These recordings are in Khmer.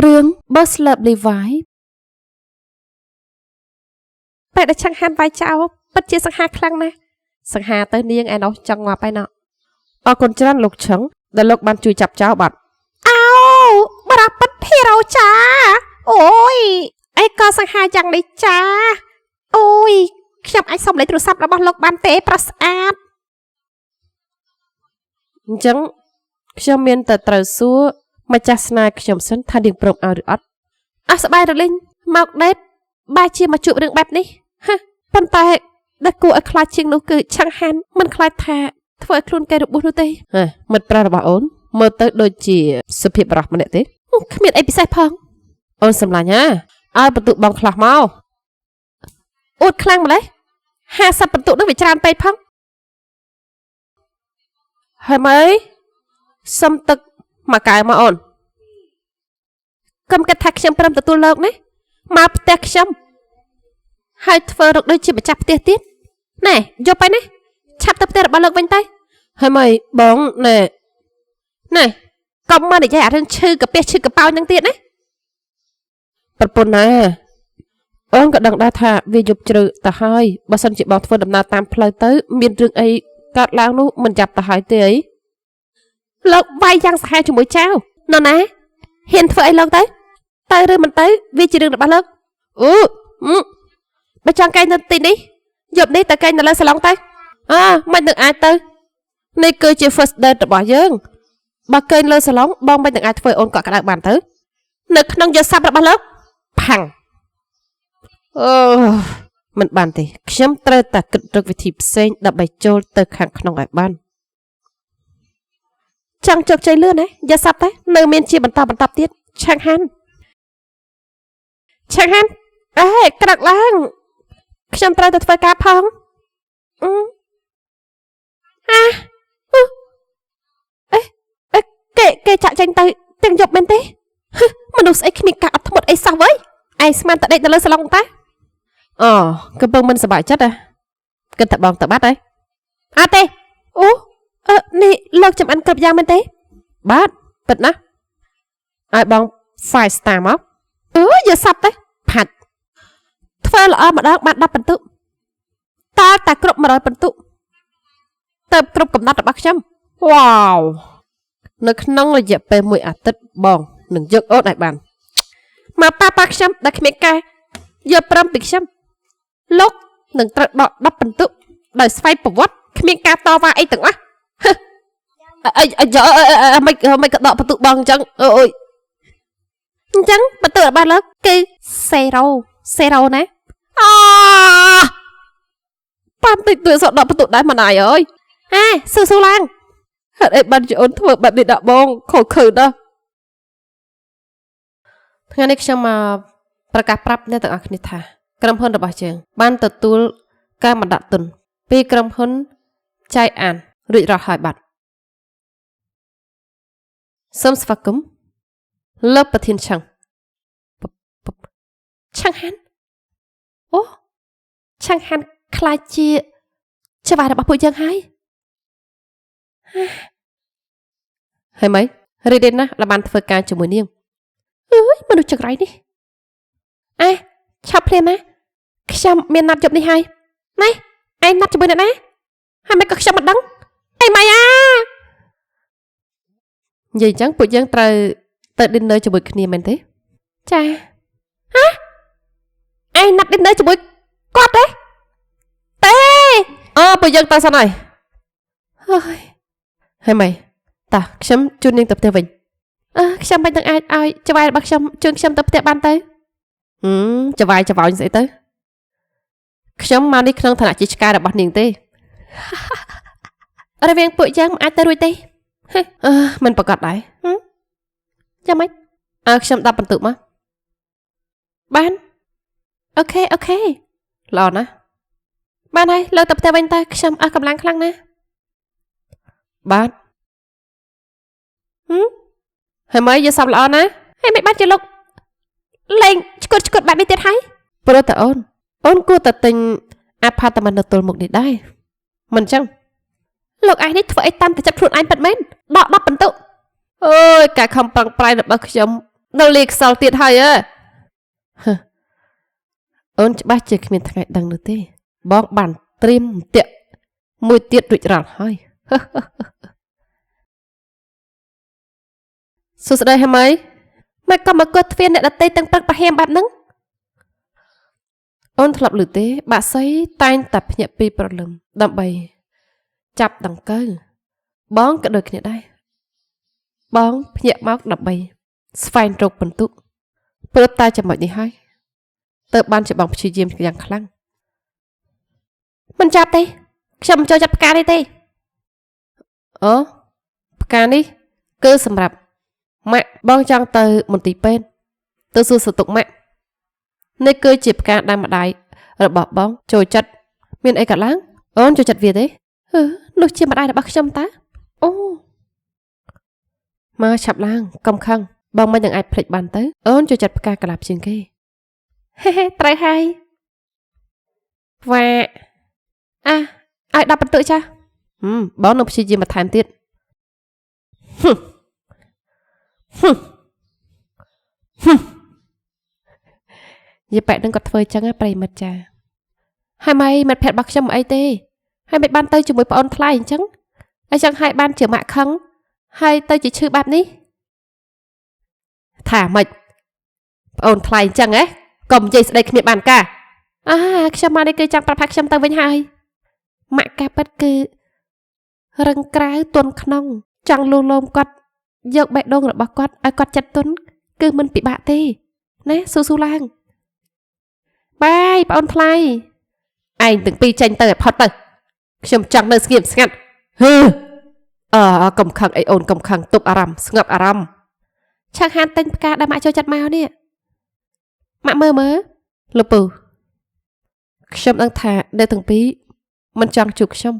រឿង Boss Love Levi បែរតែឆាំងហាន់វាយចោលពិតជាសង្ហាខ្លាំងណាស់សង្ហាទៅនាងឯណោះចង់ងាប់ហើយណោះអរគុណច្រើនលោកឆឹងដែលលោកបានជួយចាប់ចោលបាត់អោបរាពិតហេរ៉ូចាអូយអីក៏សង្ហាយ៉ាងនេះចាអូយខ្ញុំអាចសុំលេខទូរស័ព្ទរបស់លោកបានទេប្រស្អាតអញ្ចឹងខ្ញុំមានតែត្រូវសួរម្ចាស់ស្នេហ៍ខ្ញុំសិនថានាងព្រមឲ្យឬអត់អះស្បាយរលីងមកដេតបែរជាមកជួបរឿងបែបនេះប៉ុន្តែដែលគួរឲ្យខ្លាចជាងនោះគឺឆាំងហាន់មិនខ្លាចថាធ្វើឲ្យខ្លួនគេរបួសនោះទេមិត្តប្រុសរបស់អូនមើលទៅដូចជាសុភាពបរោះម្នាក់ទេគ្មានអីពិសេសផងអូនសម្លាញ់ហ่าឲ្យបន្ទុកបងខ្លះមកអួតខ្លាំងម្លេះ50បន្ទុកនោះវាច្រើនពេកផងហើយមើលសុំទឹកមួយកែវមកអូនកុំគិតថាខ្ញុំព្រមទទួលលោកណាមកផ្ទះខ្ញុំហើយធ្វើរកដូចជាម្ចាស់ផ្ទះទៀតណែយកไปណាឆាប់ទៅផ្ទះរបស់លោកវិញទៅហើយមើលបងណែកុំមកនិយាយអារឿងឈឺកាពះឈឺកប៉ោយនឹងទៀតណាប្រពន្ធណាអូនក៏ដឹងដែរថាវាយប់ជ្រៅទៅហើយបើសិនជាបងធ្វើដំណើរតាមផ្លូវទៅមានរឿងអីកើតឡើងនោះមិនចាប់ទៅហើយទេអីលោកវាយយ៉ាងសាហាវជាមួយចៅណ៎ណាហ៊ានធ្វើអីលោកទៅឬមិនទៅវាជារឿងរបស់លោកអូបើចង់កែងនៅទីនេះយប់នេះទៅកែងនៅលើសាឡុងទៅមិននឹងអាចទៅនេះគឺជា first date របស់យើងបើកែងលើសាឡុងបងមិននឹងអាចធ្វើអូនកក់ក្ដៅបានទៅនៅក្នុងយល់ស័ព្ទរបស់លោកផាំងមិនបានទេខ្ញុំត្រូវតែគិតរកវិធីផ្សេងដើម្បីចូលទៅខាងក្នុងឲ្យបានចង់ជោគជ័យលឿនណាយល់ស័ព្ទតែនៅមានជាបន្តទៀតឆាំងហាន់ក្រឹកឡើងខ្ញុំត្រូវទៅធ្វើការផងគេចាក់ចេញទៅទាំងយប់មែនទេមនុស្សស្អីគ្មានការអត់ធ្មត់អីសោះវើយឯងស្មានតែដេកនៅលើសាឡុងតាកំពុងមិនសប្បាយចិត្តគិតតែបងទៅបាត់ហើយអត់ទេនេះលោកចំអិនគ្រប់យ៉ាងមែនទេបាទពិតណាស់ឲ្យបង 5 star មកយកសាប់ទៅផាត់ធ្វើល្អម្ដងបាន10បន្ទុកតើតាគ្រប់100បន្ទុកទៅគ្រប់កំណត់របស់ខ្ញុំវ៉ាវនៅក្នុងរយៈពេល1អាទិត្យបងនឹងយកអូនឲ្យបានមកប៉ាខ្ញុំដែលគ្មានការយកព្រមពីខ្ញុំលោកនឹងត្រូវដក10បន្ទុកដោយស្វ័យប្រវត្តិគ្មានការតវ៉ាអីទាំងអស់មិនក៏ដកបន្ទុកបងអញ្ចឹងអូយអញ្ចឹងបន្ទុករបស់លោកគឺ0ណាបានតិចទួយសក់ដកបន្ទុកដែរម៉ណៃអើយស៊ូឡើងហេតុអីបានជាអូនធ្វើបែបនេះដាក់បងខូចខើដល់ថ្ងៃនេះខ្ញុំមកប្រកាសប្រាប់អ្នកទាំងអស់គ្នាថាក្រុមហ៊ុនរបស់យើងបានទទួលការបណ្ដាក់ទុនពីក្រុមហ៊ុនចៃអានរួចរាល់ហើយបាទសូមស្វាគមន៍លោកប្រធានឆាំងហាន់ឆាំងហាន់ខ្លាចជាច្បាស់របស់ពួកយើងហើយម៉េចរីករាយណាស់ដែលបានធ្វើការជាមួយនាងមនុស្សចង្រៃនេះឆាប់ភ្លាមណាខ្ញុំមានណាត់យប់នេះហើយណែឯងណាត់ជាមួយអ្នកណាហើយមិនក៏ខ្ញុំមិនដឹងអីម៉ៃនិយាយអញ្ចឹងពួកយើងត្រូវទៅ dinner ជាមួយគ្នាមែនទេចាឯងណាត់ dinner ជាមួយគាត់ទេពួកយើងទៅសិនហើយហើយម៉េចតាខ្ញុំជូននាងទៅផ្ទះវិញខ្ញុំមិននឹងអាចឲ្យច្បាយរបស់ខ្ញុំជូនខ្ញុំទៅផ្ទះបានទៅច្បាយស្អីទៅខ្ញុំមកនេះក្នុងឋានៈជាឆ្កែរបស់នាងទេរវាងពួកយើងមិនអាចទៅរួចទេមិនប្រកាសដែរចាំម៉េចខ្ញុំ10បន្ទុកមកបានអូខេល្អណាស់បានហើយលើទៅផ្ទះវិញទៅខ្ញុំអស់កម្លាំងខ្លាំងណាស់បាទហើយមើលយកសាប់ល្អណាស់ហើយមិនបាច់ជាលោកលេងឈ្គត់បែបនេះទៀតហើយព្រោះតែអូនគួរតែទិញអាផាតមិននៅទល់មុខនេះដែរមិនអញ្ចឹងលោកឯងនេះធ្វើអីតាមតែចិត្តខ្លួនឯងពិតមែនដក10បន្ទុកអើយការខំប្រឹងប្រែងរបស់ខ្ញុំ នៅលេខខ្សលទៀតហើយអូនច្បាស់ជាគ្មានថ្ងៃដឹងនោះទេបងបានត្រៀមតាក់មួយទៀតរួចរាល់ហើយសួស្តីហេម៉ៃម៉ែក៏មកគាត់ទ្វារអ្នកដតីទាំងព្រឹកប្រហែមបែបហ្នឹងអូនធ្លាប់ឮទេបាក់សីតែងតែភ្ញាក់ពីព្រលឹមដើម្បីចាប់ដង្កូវបងក៏ដូចគ្នាដែរបងភ្ញាក់មកដើម្បីស្វែងរកពិន្ទុព្រោះតែចំណុចនេះហើយទើបបានជាបងព្យាយាមយ៉ាងខ្លាំងមិនចាប់ទេខ្ញុំមិនចូលចាប់ផ្កានេះទេអូផ្កានេះគឺសម្រាប់ម៉ាក់បងចង់ទៅមន្ទីរពេទ្យទៅសួរសុខទុក្ខម៉ាក់នេះគឺជាផ្កាដែលម្ដាយរបស់បងចូលចិត្តមានអីកើតឡើងអូនចូលចិត្តវាទេនោះជាម្ដាយរបស់ខ្ញុំតាអូមកឆាប់ឡើងកុំខឹងបងមិននឹងអាចភ្លេចបានទៅអូនចូលចិត្តផ្កាកន្លះជាងគេហេត្រូវហើយវ៉ាឲ្យ10បន្ទុកចាបងនឹងព្យាយាមបន្ថែមទៀតយីប៉ែនឹងគាត់ធ្វើចឹងប្រិមិត្តចាហើយម៉ៃមិត្តភក្តិរបស់ខ្ញុំអីទេហើយមិនបានទៅជាមួយប្អូនថ្លៃអញ្ចឹងហើយចឹងហើយបានជាម៉ាក់ខឹងហើយទៅជាឈឺបែបនេះថាម៉េចប្អូនថ្លៃអញ្ចឹងកុំនិយាយស្ដីគ្នាបានកាខ្ញុំមកនេះគឺចង់ប្រាប់ថាខ្ញុំទៅវិញហើយម៉ាក់កាពិតគឺរឹងក្រៅទន់ក្នុងចង់លួងលោមគាត់យកបេះដូងរបស់គាត់ឲ្យគាត់ចិត្តទន់គឺមិនពិបាកទេណាស៊ូឡើងបាយប្អូនថ្លៃឯងទាំងពីរចេញទៅឲ្យផុតទៅខ្ញុំចង់នៅស្ងៀមស្ងាត់កុំខឹងអីអូនកុំខឹងទប់អារម្មណ៍ស្ងប់អារម្មណ៍ឆាក់ហានទិញផ្កាដែលម៉ាក់ចូលចិត្តមកនេះម៉ាក់មើលលោកពូខ្ញុំដឹងថាអ្នកទាំងពីរមិនចង់ជួបខ្ញុំ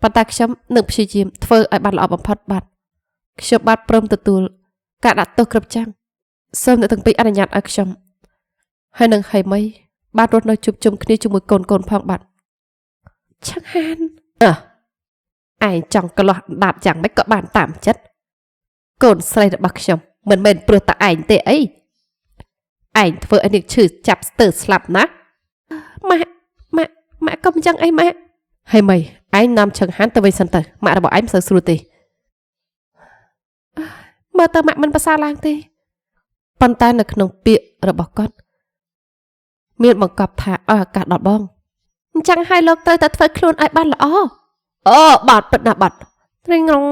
ប៉ុន្តែខ្ញុំនឹងព្យាយាមធ្វើឲ្យបានល្អបំផុតបាទខ្ញុំបាទព្រមទទួលការដាក់ទោសគ្រប់ចាំងសូមអ្នកទាំងពីរអនុញ្ញាតឲ្យខ្ញុំហើយនឹងហៃមីបាទរត់នៅជួបជុំគ្នាជាមួយកូនផងបាទឆាក់ហានឯងចង់កន្លោះដាតយ៉ាងម៉េចក៏បានតាមចិត្តកូនស្រីរបស់ខ្ញុំមិនមែនព្រោះតែឯងទេអីឯងធ្វើឲ្យនាងឈឺចាប់ស្ទើរស្លាប់ណាម៉ាក់កុំចឹងអីម៉ាក់ហើយម៉េចឯងនាំឆឹងហានទៅវិញសិនទៅម៉ាក់របស់ឯងមិនសូវស្រួលទេមើលទៅម៉ាក់មិនប្រសើរឡើងទេប៉ុន្តែនៅក្នុងពាក្យរបស់គាត់មានបង្កប់ថាឲ្យឱកាសដល់បងអញ្ចឹងហើយលោកត្រូវតែធ្វើខ្លួនឲ្យបានល្អបាត់ពិតណាស់បាត់រៀងរង